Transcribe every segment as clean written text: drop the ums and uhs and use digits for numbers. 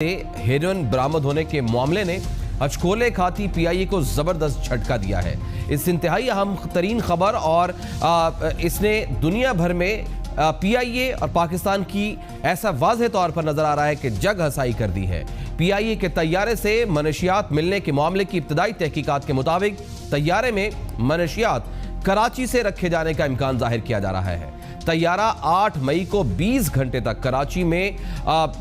Heroin बरामद होने के मामले ने हचकोले खाती पीआईए को जबरदस्त झटका दिया है। इस इंतहाई अहम तरीन खबर और इसने दुनिया भर में पीआईए और पाकिस्तान की ऐसा वाज़ेह तौर पर नजर आ रहा है कि जग हसाई कर दी है। पीआईए के तैयारे से मनशियात मिलने के मामले की इब्तदाई तहकीकात के मुताबिक तैयारे में मनशियात कराची से रखे जाने का इम्कान जाहिर किया जा रहा है। तैयारा 8 मई को 20 घंटे तक कराची में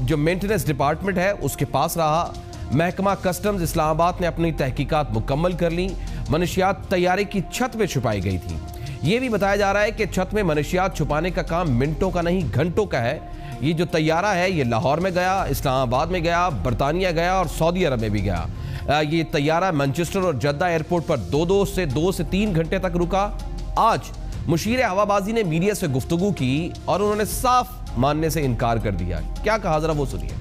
जो मेंटेनेंस डिपार्टमेंट है उसके पास रहा। महकमा कस्टम्स इस्लामाबाद ने अपनी तहकीकात मुकम्मल कर ली। मनशियात तैयारे की छत में छुपाई गई थी। यह भी बताया जा रहा है कि छत में मनशियात छुपाने का काम मिनटों का नहीं घंटों का है। ये जो तैयारा है ये लाहौर में गया, इस्लामाबाद में गया, बरतानिया गया और सऊदी अरब में भी गया। ये तैयारा मैनचेस्टर और जद्दा एयरपोर्ट पर 2 से 3 घंटे तक रुका। आज मुशीर हवाबाजी ने मीडिया से गुफ्तगू की और उन्होंने साफ मानने से इनकार कर दिया। क्या कहा जरा वो सुनिए।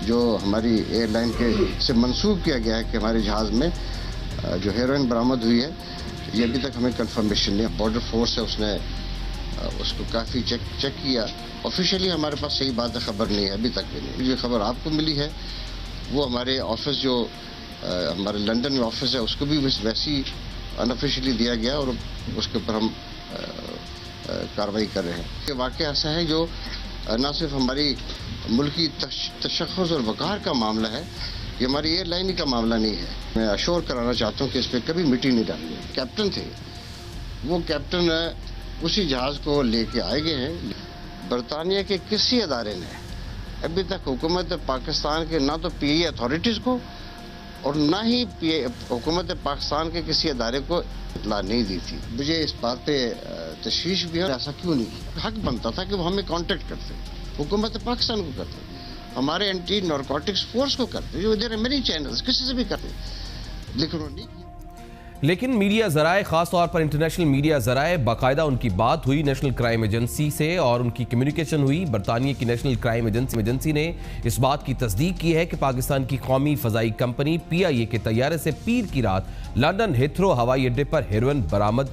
जो हमारी एयरलाइन के से मंसूब किया गया है कि हमारे जहाज में जो हेरोइन बरामद हुई है, ये अभी तक हमें कंफर्मेशन नहीं है। बॉर्डर फोर्स है, उसने उसको काफ़ी चेक किया। ऑफिशियली हमारे पास सही बात है, खबर नहीं है अभी तक भी नहीं। जो खबर आपको मिली है वो हमारे ऑफिस जो हमारे लंदन में ऑफिस है उसको भी वैसी अनऑफिशियली दिया गया और उसके ऊपर हम कार्रवाई कर रहे हैं। ये वाक़या ऐसा है जो न सिर्फ हमारी मुल्की तशख़्ख़ुस और वक़ार का मामला है, ये हमारी एयरलाइन ही का मामला नहीं है। मैं अश्योर कराना चाहता हूँ कि इस पर कभी मिट्टी नहीं डाली। कैप्टन थे, वो कैप्टन उसी जहाज़ को लेके आए गए हैं। बरतानिया के किसी अदारे ने अभी तक हुकूमत पाकिस्तान के ना तो पीआईए अथॉरिटीज़ को और ना ही हुकूमत पाकिस्तान के किसी अदारे को इतला नहीं दी थी। मुझे इस बात पे तशवीश भी है, ऐसा क्यों नहीं। हक बनता था कि वो हमें कांटेक्ट करते, हुकूमत पाकिस्तान को करते, हमारे एंटी नारकोटिक्स फोर्स को करते, जो देयर आर मेनी चैनल्स, किसी से भी करते, लेकिन वो नहीं। लेकिन मीडिया ज़राए, ख़ास तौर पर इंटरनेशनल मीडिया ज़राए, बाकायदा उनकी बात हुई नेशनल क्राइम एजेंसी से और उनकी कम्युनिकेशन हुई। बरतानिया की नेशनल क्राइम एजेंसी ने इस बात की तस्दीक की है कि पाकिस्तान की कौमी फ़ज़ाई कंपनी पीआईए के तैयारे से पीर की रात लंदन हिथ्रो हवाई अड्डे पर हेरोइन बरामद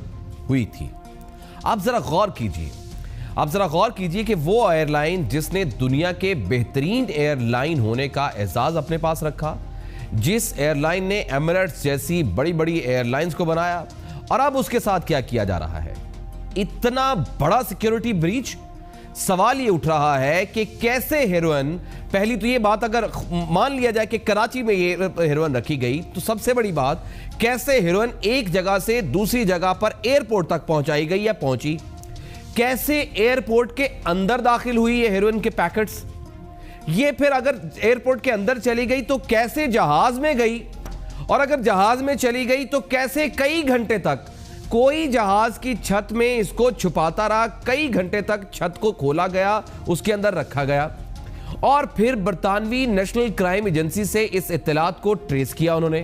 हुई थी। आप ज़रा गौर कीजिए कि वो एयरलाइन जिसने दुनिया के बेहतरीन एयरलाइन होने का एजाज़ अपने पास रखा, जिस एयरलाइन ने एमिरेट्स जैसी बड़ी बड़ी एयरलाइंस को बनाया, और अब उसके साथ क्या किया जा रहा है। इतना बड़ा सिक्योरिटी ब्रीच। सवाल ये उठ रहा है कि कैसे हेरोइन, पहली तो ये बात अगर मान लिया जाए कि कराची में ये हेरोइन रखी गई, तो सबसे बड़ी बात कैसे हेरोइन एक जगह से दूसरी जगह पर एयरपोर्ट तक पहुंचाई गई या पहुंची, कैसे एयरपोर्ट के अंदर दाखिल हुई ये हेरोइन के पैकेट्स, ये फिर अगर एयरपोर्ट के अंदर चली गई तो कैसे जहाज में गई, और अगर जहाज में चली गई तो कैसे कई घंटे तक कोई जहाज की छत में इसको छुपाता रहा, कई घंटे तक छत को खोला गया, उसके अंदर रखा गया, और फिर बरतानवी नेशनल क्राइम एजेंसी से इस इत्तलात को ट्रेस किया उन्होंने।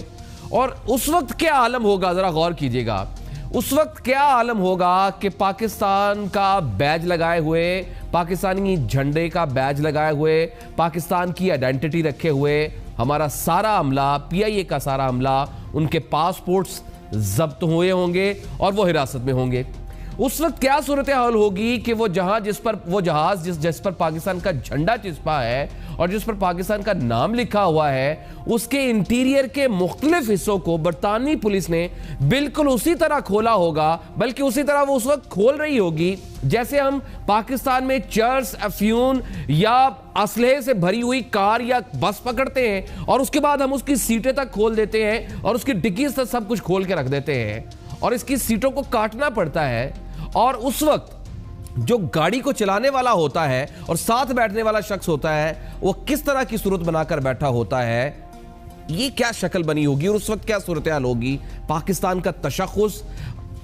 और उस वक्त क्या आलम होगा, जरा गौर कीजिएगा, उस वक्त क्या आलम होगा कि पाकिस्तान का बैज लगाए हुए, पाकिस्तानी झंडे का बैज लगाए हुए, पाकिस्तान की आइडेंटिटी रखे हुए हमारा सारा अमला, पीआईए का सारा अमला, उनके पासपोर्ट्स जब्त हुए होंगे और वो हिरासत में होंगे। उस वक्त क्या सूरत हाल होगी कि वो जहाज जिस पर पाकिस्तान का झंडा चिपका है और जिस पर पाकिस्तान का नाम लिखा हुआ है, उसके इंटीरियर के मुख्तलिफ हिस्सों को बरतानवी पुलिस ने बिल्कुल उसी तरह खोला होगा, बल्कि उसी तरह वो उस वक्त खोल रही होगी जैसे हम पाकिस्तान में चर्स, अफ्यून या असलहे से भरी हुई कार या बस पकड़ते हैं और उसके बाद हम उसकी सीटें तक खोल देते हैं और उसकी डिक्कीज तक सब कुछ खोल के रख देते हैं और इसकी सीटों को काटना पड़ता है। और उस वक्त जो गाड़ी को चलाने वाला होता है और साथ बैठने वाला शख्स होता है, वो किस तरह की सूरत बनाकर बैठा होता है, ये क्या शक्ल बनी होगी और उस वक्त क्या सूरत हाल होगी। पाकिस्तान का तशख़्ख़ुस,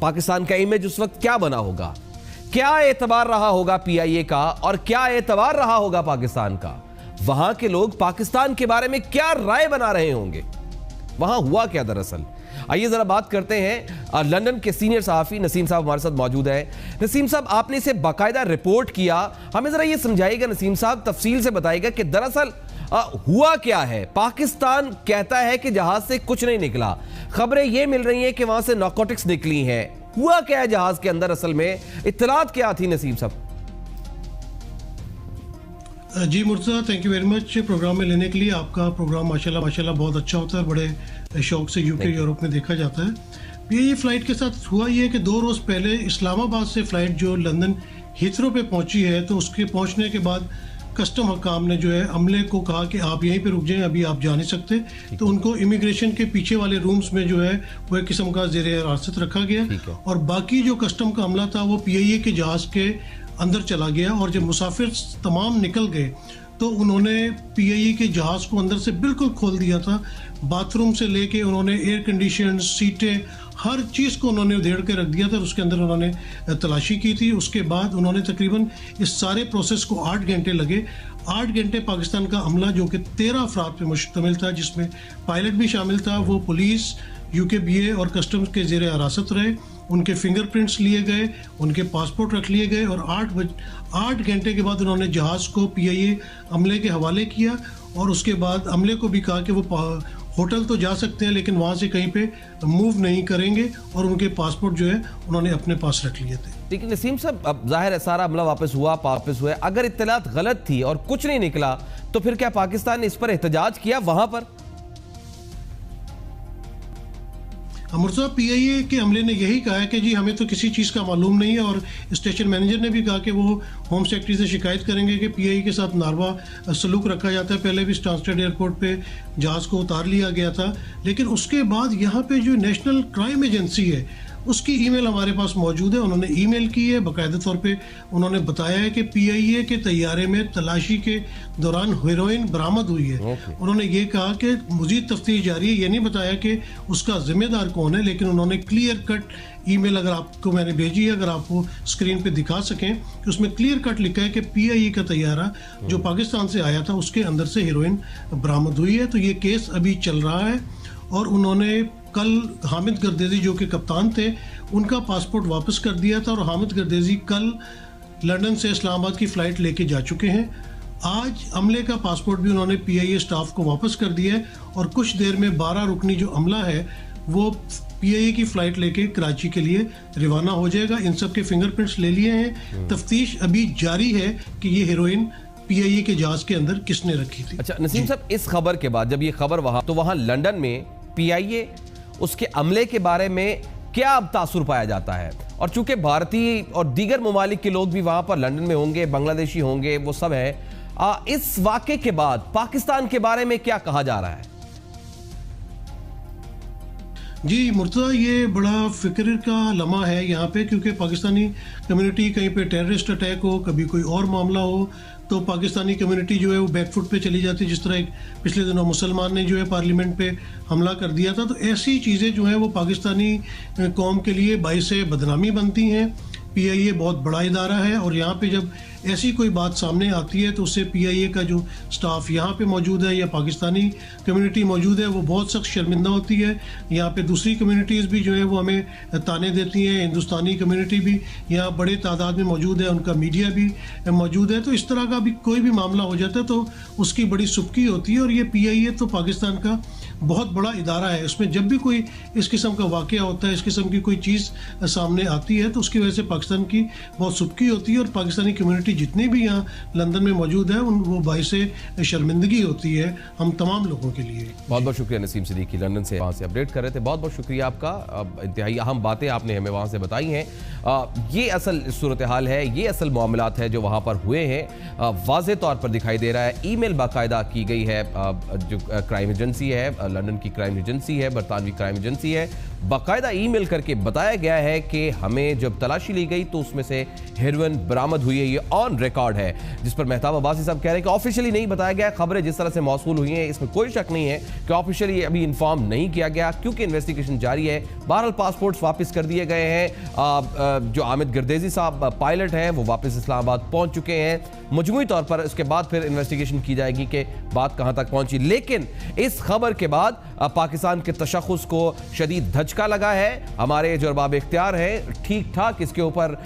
पाकिस्तान का इमेज उस वक्त क्या बना होगा, क्या एतबार रहा होगा पीआईए का और क्या एतबार रहा होगा पाकिस्तान का। वहां के लोग पाकिस्तान के बारे में क्या राय बना रहे होंगे, वहां हुआ क्या दरअसल। आइए जरा बात करते हैं। लंदन के सीनियर सहाफ़ी नसीम साहब हमारे साथ मौजूद हैं। नसीम साहब, आपने इसे बाकायदा रिपोर्ट किया, हमें जरा ये समझाइएगा नसीम साहब, तफसील से बताइएगा कि दरअसल हुआ क्या है। पाकिस्तान कहता है कि जहाज से कुछ नहीं निकला, खबरें ये मिल रही हैं कि वहां से नारकोटिक्स निकली हैं। हुआ क्या है जहाज के अंदर, असल में इत्तलात क्या थी नसीम साहब? जी Murtaza, thank you very much program में लेने के लिए। आपका प्रोग्राम माशाल्लाह बहुत अच्छा होता है, बड़े शौक से यूके यूरोप में देखा जाता है। ये फ्लाइट के साथ हुआ ये है कि 2 रोज़ पहले इस्लामाबाद से फ़्लाइट जो लंदन हीथ्रो पे पहुंची है, तो उसके पहुंचने के बाद कस्टम हकाम ने जो है अमले को कहा कि आप यहीं पे रुक जाएं, अभी आप जा नहीं सकते। तो उनको इमिग्रेशन के पीछे वाले रूम्स में जो है वो एक किस्म का ज़ेर हिरासत रखा गया, और बाकी जो कस्टम का अमला था वो PIA के जहाज़ के अंदर चला गया। और जब मुसाफिर तमाम निकल गए तो उन्होंने PIA के जहाज़ को अंदर से बिल्कुल खोल दिया था। बाथरूम से लेके उन्होंने एयर कंडीशन सीटें, हर चीज़ को उन्होंने उधेड़ के रख दिया था। उसके अंदर उन्होंने तलाशी की थी। उसके बाद उन्होंने तकरीबन इस सारे प्रोसेस को 8 घंटे लगे। 8 घंटे पाकिस्तान का अमला जो कि 13 अफराद पे मुश्तमिल था, जिसमें पायलट भी शामिल था, वो पुलिस, UKBA और कस्टम्स के ज़ेर हिरासत रहे। उनके फिंगरप्रिंट्स लिए गए, उनके पासपोर्ट रख लिए गए, और 8 घंटे के बाद उन्होंने जहाज़ को PIA अमले के हवाले किया। और उसके बाद अमले को भी कहा कि वो होटल तो जा सकते हैं लेकिन वहाँ से कहीं पे मूव नहीं करेंगे, और उनके पासपोर्ट जो है उन्होंने अपने पास रख लिए थे। लेकिन नसीम साहब, अब जाहिर है सारा अमला वापस हुआ। अगर इत्तलात गलत थी और कुछ नहीं निकला तो फिर क्या पाकिस्तान ने इस पर एहतजाज किया वहां पर? मुर्तज़ा, PIA के अमले ने यही कहा है कि जी हमें तो किसी चीज़ का मालूम नहीं है, और स्टेशन मैनेजर ने भी कहा कि वो होम सेक्रेटरी से शिकायत करेंगे कि PIA के साथ नारवा सलूक रखा जाता है। पहले भी स्टांस्टेड एयरपोर्ट पे जहाज़ को उतार लिया गया था, लेकिन उसके बाद यहाँ पे जो नेशनल क्राइम एजेंसी है उसकी ईमेल हमारे पास मौजूद है। उन्होंने ईमेल की है, बाकायदा तौर पे उन्होंने बताया है कि PIA के तैयारे में तलाशी के दौरान हेरोइन बरामद हुई है। उन्होंने ये कहा कि मज़ीद तफ्तीश जारी है। ये नहीं बताया कि उसका जिम्मेदार कौन है, लेकिन उन्होंने क्लियर कट ईमेल, अगर आपको मैंने भेजी है, अगर आप वो स्क्रीन पे दिखा सकें, कि उसमें क्लियर कट लिखा है कि PIA का तैयारा जो पाकिस्तान से आया था उसके अंदर से हेरोइन बरामद हुई है। तो ये केस अभी चल रहा है, और उन्होंने कल हामिद गर्देजी जो कि कप्तान थे उनका पासपोर्ट वापस कर दिया था, और हामिद गर्देजी कल लंदन से इस्लामाबाद की फ़्लाइट लेके जा चुके हैं। आज अमले का पासपोर्ट भी उन्होंने PIA स्टाफ को वापस कर दिया है, और कुछ देर में 12 रुकनी जो अमला है वो PIA की फ़्लाइट लेके कराची के लिए रवाना हो जाएगा। इन सब के फिंगरप्रिंट्स ले लिए हैं। तफ्तीश अभी जारी है कि ये हेरोइन PIA के जहाज़ के अंदर किसने रखी थी। अच्छा नसीम साहब, इस खबर के बाद जब ये खबर वहां लंदन में PIA उसके अमले के बारे में क्या अब तासुर पाया जाता है? और चूंकि भारतीय और दीगर ममालिक के लोग भी वहां पर लंदन में होंगे, बांग्लादेशी होंगे, वो सब है, इस वाक़े के बाद पाकिस्तान के बारे में क्या कहा जा रहा है? जी मुर्तज़ा, ये बड़ा फिक्र का लम्हा है यहाँ पे, क्योंकि पाकिस्तानी कम्युनिटी कहीं पे टेररिस्ट अटैक हो, कभी कोई और मामला हो, तो पाकिस्तानी कम्युनिटी जो है वो बैकफुट पे चली जाती है। जिस तरह एक पिछले दिनों मुसलमान ने जो है पार्लियामेंट पे हमला कर दिया था, तो ऐसी चीज़ें जो हैं वो पाकिस्तानी कौम के लिए बाइस बदनामी बनती हैं। PIA बहुत बड़ा इदारा है, और यहाँ पे जब ऐसी कोई बात सामने आती है तो उससे PIA का जो स्टाफ यहाँ पे मौजूद है या पाकिस्तानी कम्युनिटी मौजूद है वो बहुत सख्त शर्मिंदा होती है। यहाँ पे दूसरी कम्युनिटीज़ भी जो है वो हमें ताने देती हैं। हिंदुस्तानी कम्युनिटी भी यहाँ बड़े तादाद में मौजूद है, उनका मीडिया भी मौजूद है। तो इस तरह का भी कोई भी मामला हो जाता है तो उसकी बड़ी सुबकी होती है। और ये PIA तो पाकिस्तान का बहुत बड़ा इदारा है। उसमें जब भी कोई इस किस्म का वाक़या होता है, इस किस्म की कोई चीज़ सामने आती है, तो उसकी वजह से पाकिस्तान की बहुत सुबकी होती है। और पाकिस्तानी कम्युनिटी जितनी भी यहाँ लंदन में मौजूद है वो बाइस शर्मिंदगी होती है हम तमाम लोगों के लिए। बहुत बहुत शुक्रिया नसीम सिद्दीकी, लंदन से वहाँ से अपडेट कर रहे थे। बहुत बहुत शुक्रिया आपका। इंतहाई अहम बातें आपने हमें वहाँ से बताई हैं। ये असल सूरत हाल है, ये असल मामलात है जो वहाँ पर हुए हैं। वाज़े तौर पर दिखाई दे रहा है। ईमेल बाकायदा की गई है, जो क्राइम एजेंसी है, लंदन की क्राइम एजेंसी है, बरतानवी क्राइम एजेंसी है, बाकायदा ईमेल करके बताया गया है कि हमें जब तलाशी ली गई तो उसमें से हेरोइन बरामद हुई है। ये ऑन रिकॉर्ड है, जिस पर मेहताब अब्बासी साहब कह रहे हैं कि ऑफिशियली नहीं बताया गया। खबरें जिस तरह से मौसूल हुई हैं इसमें कोई शक नहीं है कि ऑफिशियली अभी इन्फॉर्म नहीं किया गया, क्योंकि इन्वेस्टिगेशन जारी है। बहरहाल पासपोर्ट्स वापस कर दिए गए हैं। जो हामिद गर्देजी साहब पायलट हैं वो वापस इस्लामाबाद पहुंच चुके हैं। मजमूई तौर पर उसके बाद फिर इन्वेस्टिगेशन की जाएगी कि बात कहां तक पहुंची। लेकिन इस खबर के बाद पाकिस्तान के तशख़्ख़ुस को शदीद धचका दचका लगा है। हमारे जो अरबाब इख्तियार हैं ठीक ठाक इसके ऊपर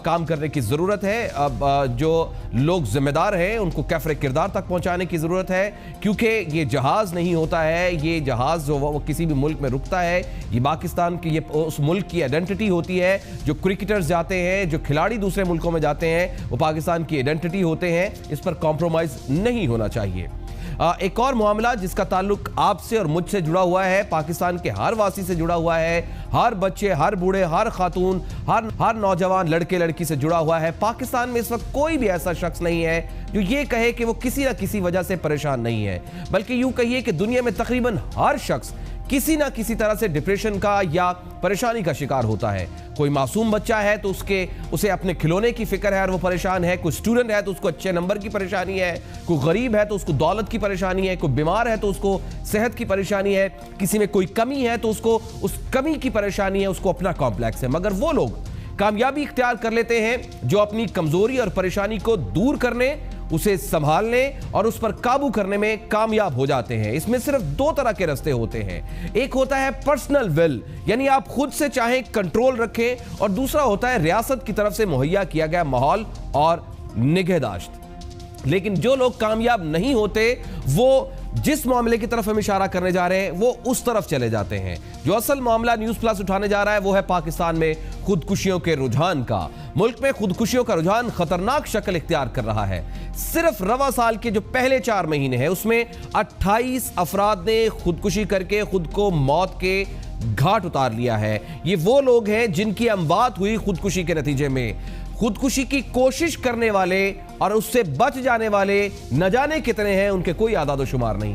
काम करने की ज़रूरत है। अब जो लोग जिम्मेदार हैं उनको कैफरे किरदार तक पहुंचाने की ज़रूरत है, क्योंकि ये जहाज़ नहीं होता है, ये जहाज़ जो वो किसी भी मुल्क में रुकता है, ये पाकिस्तान की, ये उस मुल्क की आइडेंटिटी होती है। जो क्रिकेटर्स जाते हैं, जो खिलाड़ी दूसरे मुल्कों में जाते हैं, वो पाकिस्तान की आइडेंटिटी होते हैं। इस पर कॉम्प्रोमाइज़ नहीं होना चाहिए। एक और मामला जिसका ताल्लुक आपसे और मुझसे जुड़ा हुआ है, पाकिस्तान के हर वासी से जुड़ा हुआ है, हर बच्चे, हर बूढ़े, हर खातून, हर नौजवान, लड़के लड़की से जुड़ा हुआ है। पाकिस्तान में इस वक्त कोई भी ऐसा शख्स नहीं है जो ये कहे कि वो किसी ना किसी वजह से परेशान नहीं है, बल्कि यूं कहिए कि दुनिया में तकरीबन हर शख्स किसी ना किसी तरह से डिप्रेशन का या परेशानी का शिकार होता है। कोई मासूम बच्चा है तो उसे अपने खिलौने की फिक्र है और वो परेशान है। कोई स्टूडेंट है तो उसको अच्छे नंबर की परेशानी है। कोई गरीब है तो उसको दौलत की परेशानी है। कोई बीमार है तो उसको सेहत की परेशानी है। किसी में कोई कमी है तो उसको उस कमी की परेशानी है, उसको अपना कॉम्प्लेक्स है। मगर वो लोग कामयाबी इख्तियार कर लेते हैं जो अपनी कमजोरी और परेशानी को दूर करने, उसे संभालने और उस पर काबू करने में कामयाब हो जाते हैं। इसमें सिर्फ दो तरह के रास्ते होते हैं। एक होता है पर्सनल विल, यानी आप खुद से चाहें कंट्रोल रखें, और दूसरा होता है रियासत की तरफ से मुहैया किया गया माहौल और निगहदाश्त। लेकिन जो लोग कामयाब नहीं होते वो जिस मामले की तरफ हम इशारा करने जा रहे हैं वो उस तरफ चले जाते हैं। जो असल मामला न्यूज़ प्लस उठाने जा रहा है वो है पाकिस्तान में खुदकुशियों के रुझान का। मुल्क में खुदकुशियों का रुझान खतरनाक शक्ल इख्तियार कर रहा है। सिर्फ रवा साल के जो पहले 4 महीने हैं उसमें 28 अफराद ने खुदकुशी करके खुद को मौत के घाट उतार लिया है। ये वो लोग हैं जिनकी अमवात हुई खुदकुशी के नतीजे में। खुदकुशी की कोशिश करने वाले और उससे बच जाने वाले न जाने कितने हैं, उनके कोई आदाद व शुमार नहीं है।